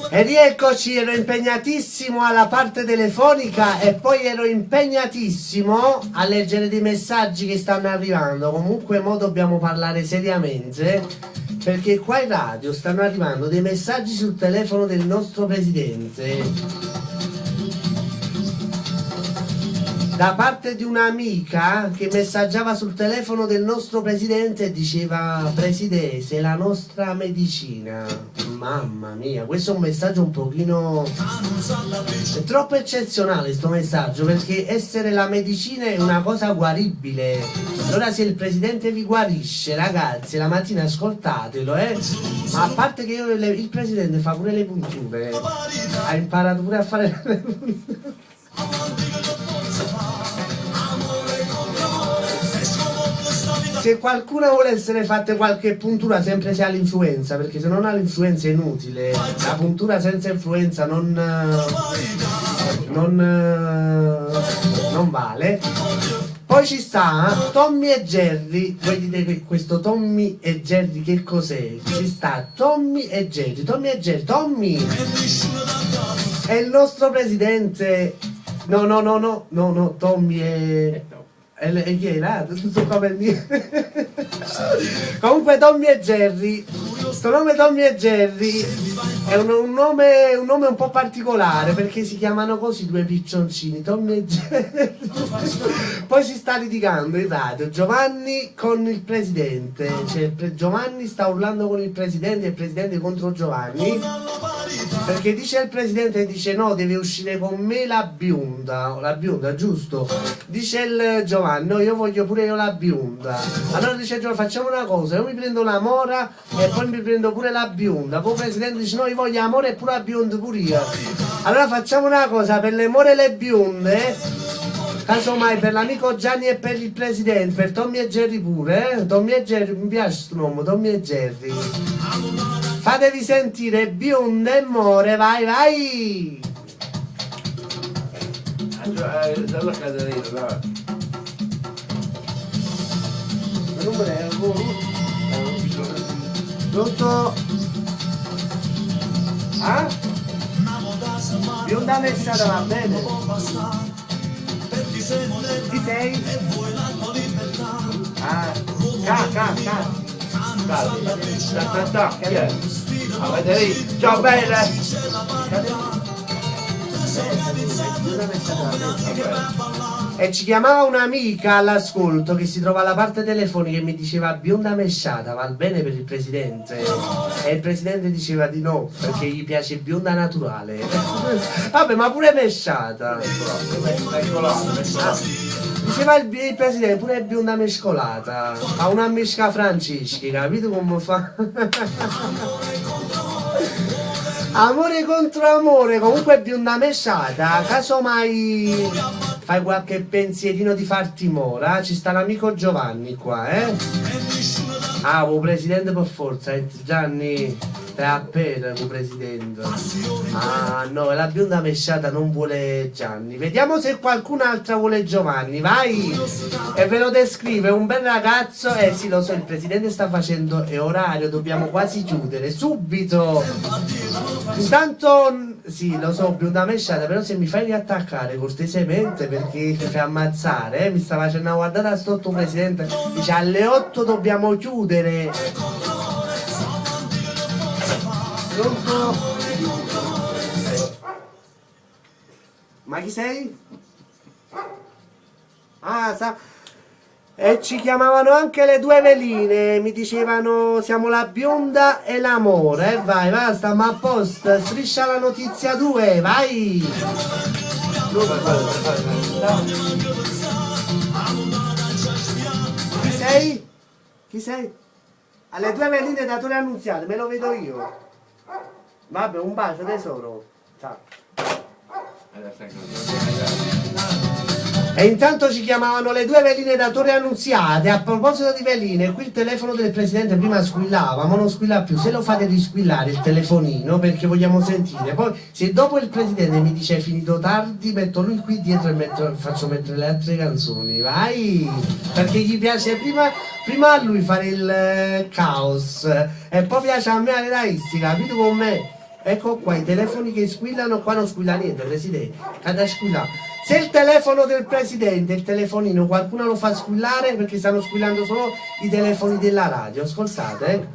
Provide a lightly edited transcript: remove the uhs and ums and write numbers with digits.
E rieccoci, ero impegnatissimo alla parte telefonica e poi ero impegnatissimo a leggere dei messaggi che stanno arrivando. Comunque mo dobbiamo parlare seriamente, perché qua in radio stanno arrivando dei messaggi sul telefono del nostro presidente da parte di un'amica che messaggiava sul telefono del nostro presidente e diceva: Presidente, la nostra medicina. Mamma mia, questo è un messaggio un pochino... è troppo eccezionale sto messaggio, perché essere la medicina è una cosa guaribile. Allora se il presidente vi guarisce, ragazzi, la mattina ascoltatelo, ma a parte che il presidente fa pure le punture, ha imparato pure a fare le punture. Se qualcuno vuole essere fatta qualche puntura, sempre se ha l'influenza, perché se non ha l'influenza è inutile. La puntura senza influenza non vale. Poi ci sta Tommy e Jerry. Voi dite che questo Tommy e Jerry che cos'è? Ci sta Tommy e Jerry. Tommy e Jerry. Tommy è il nostro presidente. No, Tommy è... E chi era? Tutto qua per dire. Comunque Tommy e Jerry, questo nome Tommy e Jerry è un nome un po' particolare, perché si chiamano così due piccioncini, Tommy e Jerry. Poi si sta litigando in radio Giovanni con il presidente, cioè Giovanni sta urlando con il presidente contro Giovanni, perché dice il presidente, dice no, deve uscire con me la bionda, giusto? Dice il Giovanni, no, io voglio pure io la bionda. Allora dice Giovanni, facciamo una cosa, io mi prendo la mora e poi mi prendo pure la bionda. Poi il presidente dice no, io voglio la mora e pure la bionda pure io. Allora facciamo una cosa, per le more e le bionde, casomai per l'amico Gianni e per il presidente, per Tommy e Jerry pure, Tommy e Jerry, mi piace questo nome, Tommy e Jerry. Fatevi sentire bionde e more, vai! Dalla catenina, dai. Non prego. Tutto. Ah? Bionda messata va bene? Chi sei? Ah, ca. Chi è? Avete lì? Ciao bene! E ci chiamava un'amica all'ascolto che si trova alla parte telefonica e mi diceva bionda mesciata va bene per il presidente, e il presidente diceva di no perché gli piace bionda naturale. Vabbè, ma pure mesciata, diceva il presidente, pure bionda mescolata, ha una mesca Franceschi, capito come fa? Amore contro amore, comunque bionda mesciata, casomai fai qualche pensierino di farti mora, ci sta l'amico Giovanni qua, Ah, il presidente per forza, Gianni, stai appena il presidente. Ah no, la bionda mesciata non vuole Gianni. Vediamo se qualcun'altra vuole Giovanni, vai! E ve lo descrive, un bel ragazzo, sì lo so, il presidente sta facendo, è orario, dobbiamo quasi chiudere, subito! Intanto, sì lo so, bionda mesciata, però se mi fai riattaccare cortesemente perché ti fai ammazzare, mi sta facendo una guardata a sto tuo presidente, dice alle 8 dobbiamo chiudere. Pronto? Ma chi sei? E ci chiamavano anche le due veline, mi dicevano siamo la bionda e l'amore, vai, basta, ma a posto, striscia la notizia 2, vai! Chi sei? Chi sei? Alle due veline datore annunziate, me lo vedo io. Vabbè, un bacio tesoro. Ciao. E intanto ci chiamavano le due veline datori annunziate. A proposito di veline, qui il telefono del presidente prima squillava, ma non squilla più. Se lo fate risquillare il telefonino perché vogliamo sentire. Poi se dopo il presidente mi dice è finito tardi, metto lui qui dietro e faccio mettere le altre canzoni. Vai! Perché gli piace prima a lui fare il caos e poi piace a me la realistica, capito con me? Ecco qua i telefoni che squillano, qua non squilla niente, presidente. Cada squilla. Se il telefono del presidente, il telefonino, qualcuno lo fa squillare perché stanno squillando solo i telefoni della radio, ascoltate,